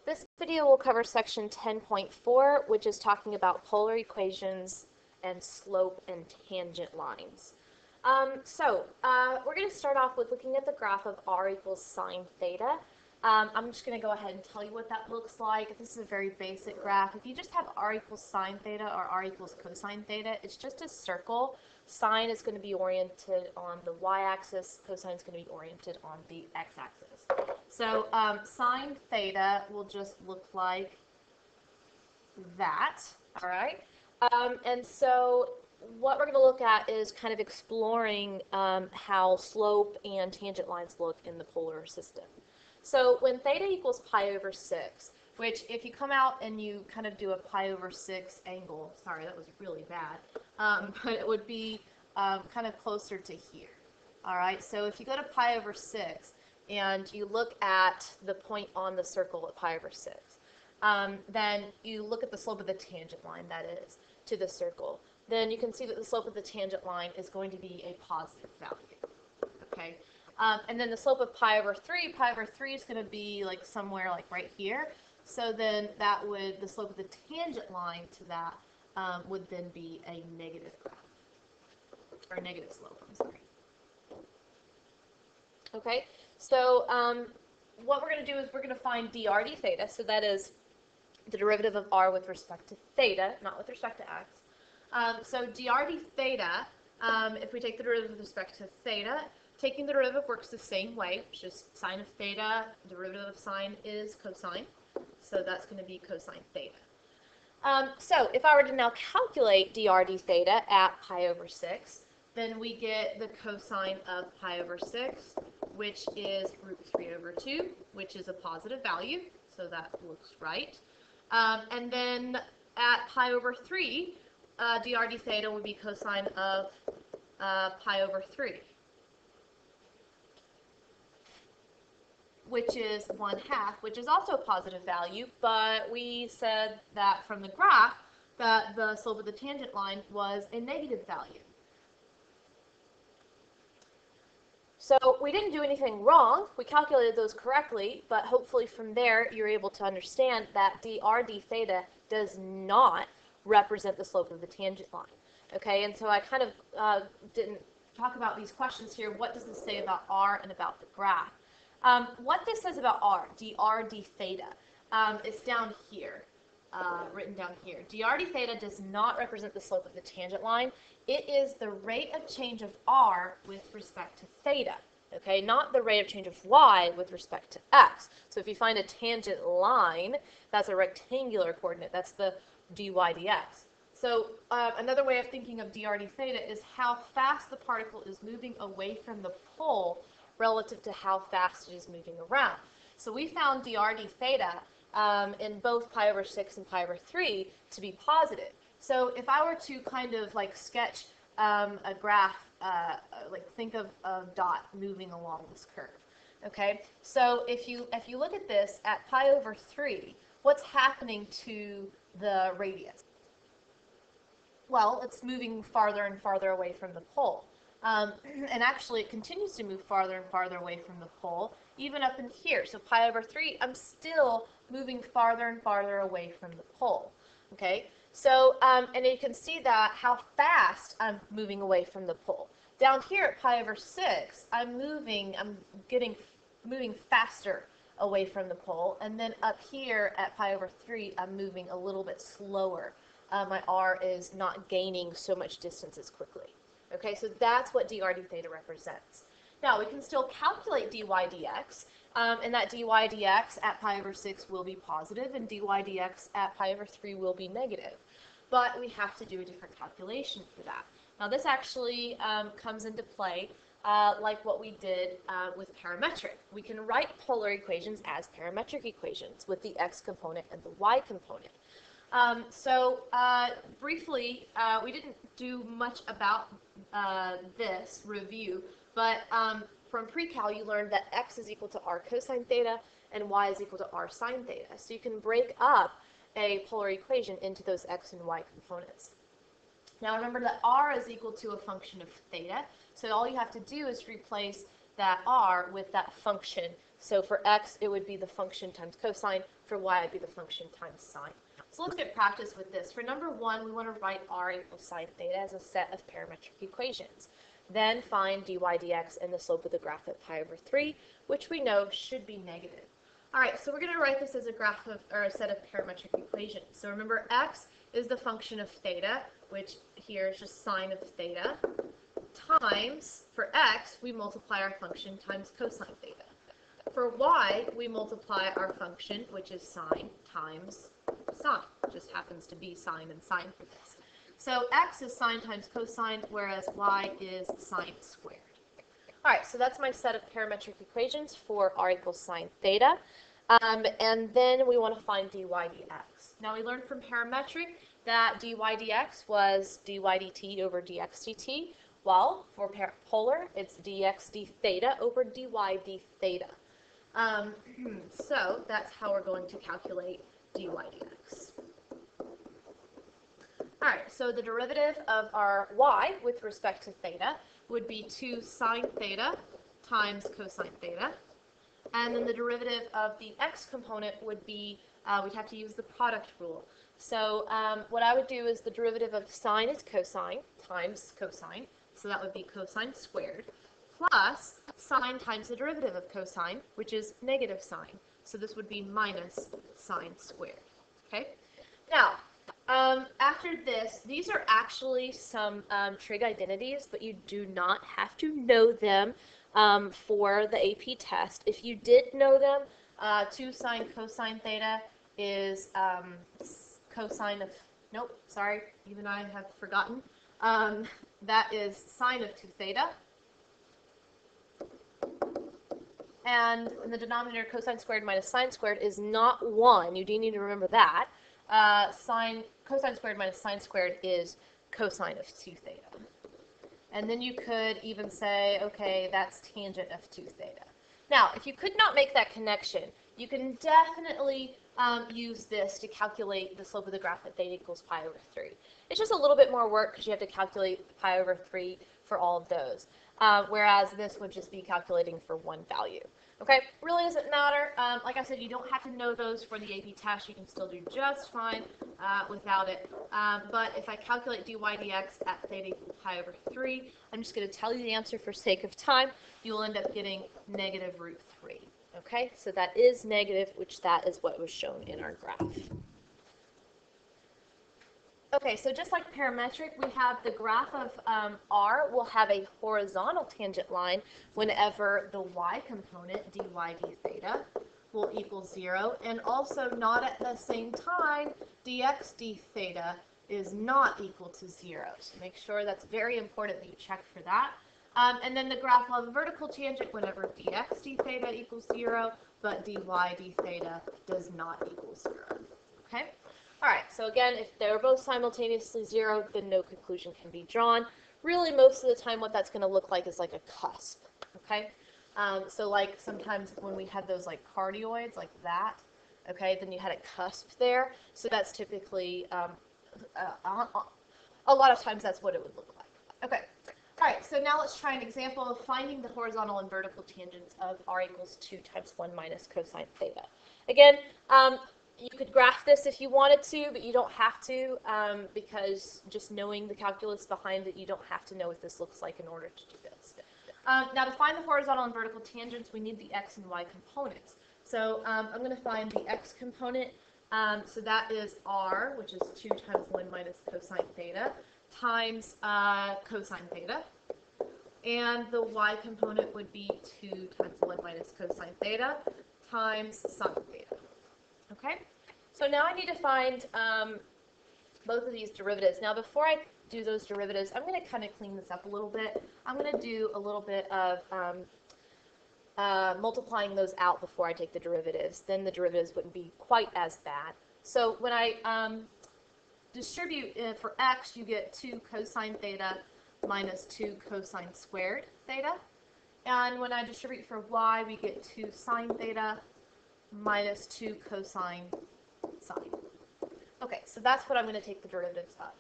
This video will cover section 10.4, which is talking about polar equations and slope and tangent lines. We're going to start off with looking at the graph of r equals sine theta. I'm just going to go ahead and tell you what that looks like. This is a very basic graph. If you just have r equals sine theta or r equals cosine theta, it's just a circle. Sine is going to be oriented on the y-axis, cosine is going to be oriented on the x-axis. So sine theta will just look like that, all right? And so what we're going to look at is kind of exploring how slope and tangent lines look in the polar system. So when theta equals pi over 6, which if you come out and you kind of do a pi over 6 angle, sorry, that was really bad, but it would be kind of closer to here. All right, so if you go to pi over 6 and you look at the point on the circle at pi over 6, then you look at the slope of the tangent line, that is, to the circle, then you can see that the slope of the tangent line is going to be a positive value, okay? And then the slope of pi over 3 is going to be like somewhere like right here. So then that would, the slope of the tangent line to that would then be a negative graph, or negative slope, I'm sorry. Okay, so what we're going to do is we're going to find dr d theta, so that is the derivative of r with respect to theta, not with respect to x. So dr d theta, if we take the derivative with respect to theta, taking the derivative works the same way, which is sine of theta, derivative of sine is cosine, so that's going to be cosine theta. So if I were to now calculate dr d theta at pi over 6, then we get the cosine of pi over 6, which is root 3 over 2, which is a positive value, so that looks right. And then at pi over 3, dr d theta would be cosine of pi over 3, which is 1/2, which is also a positive value, but we said that from the graph that the slope of the tangent line was a negative value. So we didn't do anything wrong. We calculated those correctly, but hopefully from there you're able to understand that dr d theta does not represent the slope of the tangent line. Okay, and so I kind of didn't talk about these questions here. What does this say about r and about the graph? What this says about r, dr d theta, is down here, written down here. Dr d theta does not represent the slope of the tangent line. It is the rate of change of r with respect to theta, okay? Not the rate of change of y with respect to x. So if you find a tangent line, that's a rectangular coordinate. That's the dy dx. So another way of thinking of dr d theta is how fast the particle is moving away from the pole relative to how fast it is moving around. So we found dr d theta in both pi over 6 and pi over 3 to be positive. So if I were to kind of like sketch a graph, like think of a dot moving along this curve, okay? So if you look at this at pi over 3, what's happening to the radius? Well, it's moving farther and farther away from the pole. And actually, it continues to move farther and farther away from the pole, even up in here. So pi over 3, I'm still moving farther and farther away from the pole. Okay? So, and you can see that how fast I'm moving away from the pole. Down here at pi over 6, I'm moving faster away from the pole. And then up here at pi over 3, I'm moving a little bit slower. My r is not gaining so much distance as quickly. Okay, so that's what dr d theta represents. Now, we can still calculate dy dx, and that dy dx at pi over 6 will be positive, and dy dx at pi over 3 will be negative. But we have to do a different calculation for that. Now, this actually comes into play like what we did with parametric. We can write polar equations as parametric equations with the x component and the y component. Briefly, we didn't do much about this review, but from pre-cal you learned that x is equal to r cosine theta and y is equal to r sine theta. So you can break up a polar equation into those x and y components. Now remember that r is equal to a function of theta, so all you have to do is replace that r with that function So for x, it would be the function times cosine. For y, it would be the function times sine. So let's get practice with this. For number 1, we want to write r equals sine theta as a set of parametric equations. Then find dy dx and the slope of the graph at pi over 3, which we know should be negative. All right, so we're going to write this as a graph of, or a set of parametric equations. So remember, x is the function of theta, which here is just sine of theta, times, for x, we multiply our function times cosine theta. For y, we multiply our function, which is sine, times sine. It just happens to be sine and sine for this. So x is sine times cosine, whereas y is sine squared. All right, so that's my set of parametric equations for r equals sine theta. And then we want to find dy dx. Now we learned from parametric that dy dx was dy dt over dx dt. Well, for polar, it's dx d theta over dy d theta. So that's how we're going to calculate dy dx. All right, so the derivative of our y with respect to theta would be 2 sine theta times cosine theta. And then the derivative of the x component would be, we'd have to use the product rule. So what I would do is the derivative of sine is cosine times cosine. So that would be cosine squared, plus sine times the derivative of cosine, which is negative sine. So this would be minus sine squared. Okay? Now, after this, these are actually some trig identities, but you do not have to know them for the AP test. If you did know them, 2 sine cosine theta is cosine of, nope, sorry, even I have forgotten. That is sine of 2 theta. And in the denominator, cosine squared minus sine squared is not 1. You do need to remember that. Cosine squared minus sine squared is cosine of 2 theta. And then you could even say, okay, that's tangent of 2 theta. Now, if you could not make that connection, you can definitely use this to calculate the slope of the graph at theta equals pi over 3. It's just a little bit more work because you have to calculate pi over 3 for all of those, whereas this would just be calculating for one value. Okay, really doesn't matter. Like I said, you don't have to know those for the AP test. You can still do just fine without it. But if I calculate dy dx at theta equals pi over 3, I'm just going to tell you the answer for sake of time. You'll end up getting negative root 3. Okay, so that is negative, which that is what was shown in our graph. Okay, so just like parametric, we have the graph of r will have a horizontal tangent line whenever the y component, dy d theta, will equal 0, and also not at the same time dx d theta is not equal to 0. So make sure that's very important that you check for that. And then the graph will have a vertical tangent whenever dx d theta equals 0, but dy d theta does not equal 0. Okay? All right, so again, if they're both simultaneously 0, then no conclusion can be drawn. Really, most of the time, what that's going to look like is like a cusp, okay? So like sometimes when we had those like cardioids like that, okay, then you had a cusp there. So that's typically, a lot of times that's what it would look like. Okay, all right, so now let's try an example of finding the horizontal and vertical tangents of r equals 2 times 1 minus cosine theta. Again, you could graph this if you wanted to, but you don't have to because just knowing the calculus behind it, you don't have to know what this looks like in order to do this. Now to find the horizontal and vertical tangents, we need the x and y components. So I'm going to find the x component. So that is r, which is 2 times 1 minus cosine theta, times cosine theta. And the y component would be 2 times 1 minus cosine theta, times sine theta. Okay, so now I need to find both of these derivatives. Now before I do those derivatives, I'm going to kind of clean this up a little bit. I'm going to do a little bit of multiplying those out before I take the derivatives. Then the derivatives wouldn't be quite as bad. So when I distribute for x, you get 2 cosine theta minus 2 cosine squared theta. And when I distribute for y, we get 2 sine theta minus 2 cosine sine. Okay, so that's what I'm going to take the derivatives of.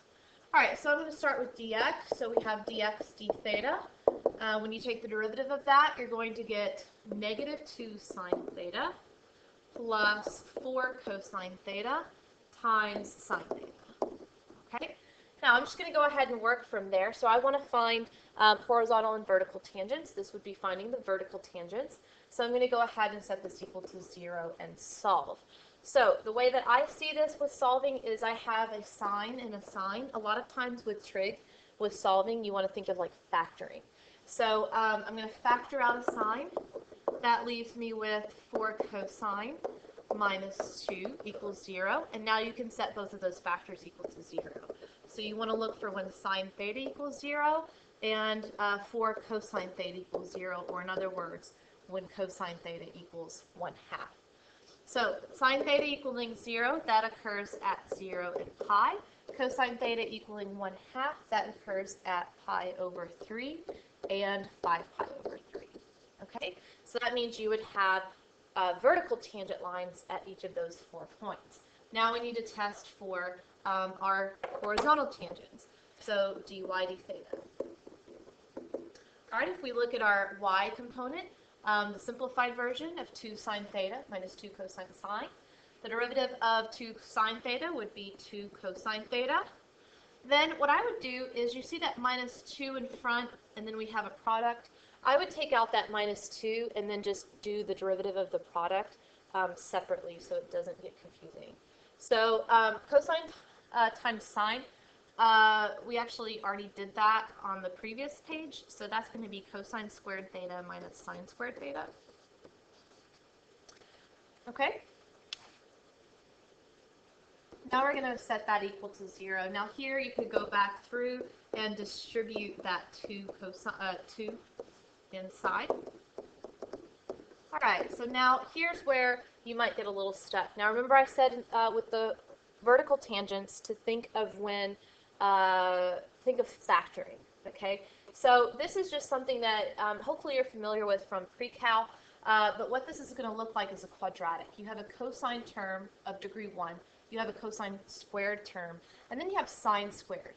All right, so I'm going to start with dx. So we have dx d theta When you take the derivative of that, you're going to get negative 2 sine theta plus 4 cosine theta times sine theta. Okay? Now I'm just going to go ahead and work from there. So I want to find horizontal and vertical tangents. This would be finding the vertical tangents. So I'm going to go ahead and set this equal to 0 and solve. So the way that I see this with solving is I have a sine and a sine. A lot of times with trig, with solving, you want to think of like factoring. So I'm going to factor out a sine. That leaves me with 4 cosine minus 2 equals 0. And now you can set both of those factors equal to 0. So you want to look for when sine theta equals 0 and 4 cosine theta equals 0, or in other words, when cosine theta equals 1/2. So sine theta equaling 0, that occurs at 0 and pi. Cosine theta equaling 1/2, that occurs at pi over 3 and 5 pi over 3. Okay, so that means you would have vertical tangent lines at each of those 4 points. Now we need to test for our horizontal tangents. So dy d theta. All right, if we look at our y component, the simplified version of 2 sine theta minus 2 cosine sine. The derivative of 2 sine theta would be 2 cosine theta. Then what I would do is, you see that minus 2 in front, and then we have a product. I would take out that minus 2 and then just do the derivative of the product separately so it doesn't get confusing. So cosine times sine, we actually already did that on the previous page, so that's going to be cosine squared theta minus sine squared theta. Okay? Now we're going to set that equal to 0. Now here you could go back through and distribute that 2 inside. Alright, so now here's where you might get a little stuck. Now remember I said with the vertical tangents to think of when, think of factoring, okay? So this is just something that hopefully you're familiar with from pre-cal, but what this is going to look like is a quadratic. You have a cosine term of degree 1, you have a cosine squared term, and then you have sine squared.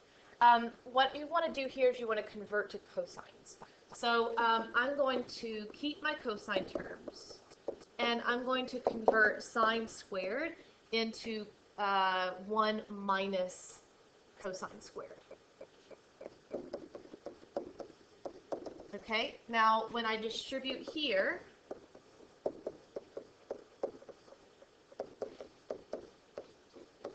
What you want to do here is you want to convert to cosines. So I'm going to keep my cosine terms, and I'm going to convert sine squared into 1 minus cosine squared. Okay, now when I distribute here,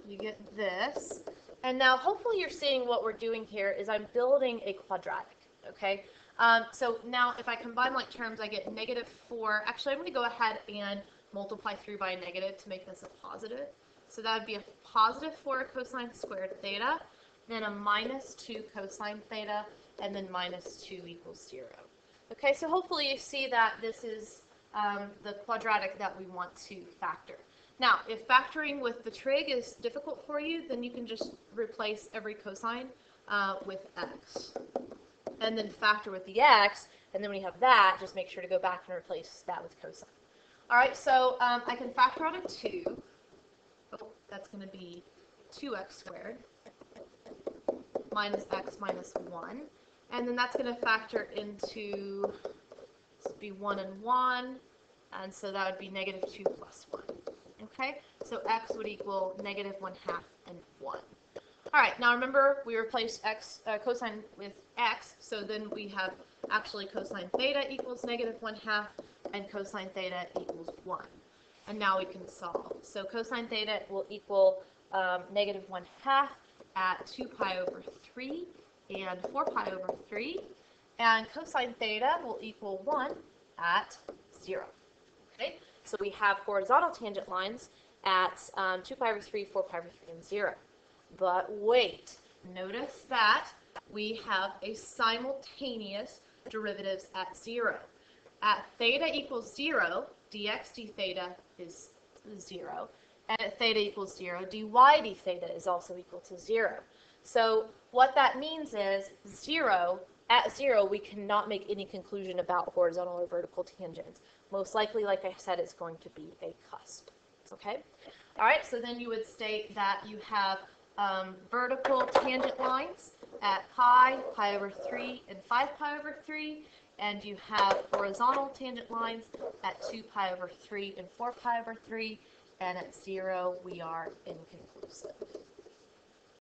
you get this. And now hopefully you're seeing what we're doing here is I'm building a quadratic, okay? So now if I combine like terms, I get negative 4. Actually, I'm going to go ahead and multiply through by a negative to make this a positive. So that would be a positive 4 cosine squared theta, then a minus 2 cosine theta, and then minus 2 equals 0. Okay, so hopefully you see that this is the quadratic that we want to factor. Now, if factoring with the trig is difficult for you, then you can just replace every cosine with x. And then factor with the x, and then when you have that, just make sure to go back and replace that with cosine. All right, so I can factor out a 2. Oh, that's going to be 2x squared minus x minus 1. And then that's going to factor into, this would be 1 and 1, and so that would be negative 2 plus 1. Okay, so x would equal negative 1/2 and 1. All right, now remember we replaced x cosine with x, so then we have actually cosine theta equals negative 1/2 and cosine theta equals 1. And now we can solve. So cosine theta will equal negative 1/2 at 2 pi over 3 and 4 pi over 3. And cosine theta will equal 1 at 0. Okay, so we have horizontal tangent lines at 2 pi over 3, 4 pi over 3, and 0. But wait, notice that we have a simultaneous derivatives at 0. At theta equals 0, dx d theta is 0. And at theta equals 0, dy d theta is also equal to 0. So what that means is at 0, we cannot make any conclusion about horizontal or vertical tangents. Most likely, like I said, it's going to be a cusp. Okay? All right, so then you would state that you have vertical tangent lines at pi, pi over 3, and 5 pi over 3, and you have horizontal tangent lines at 2 pi over 3 and 4 pi over 3, and at 0 we are inconclusive.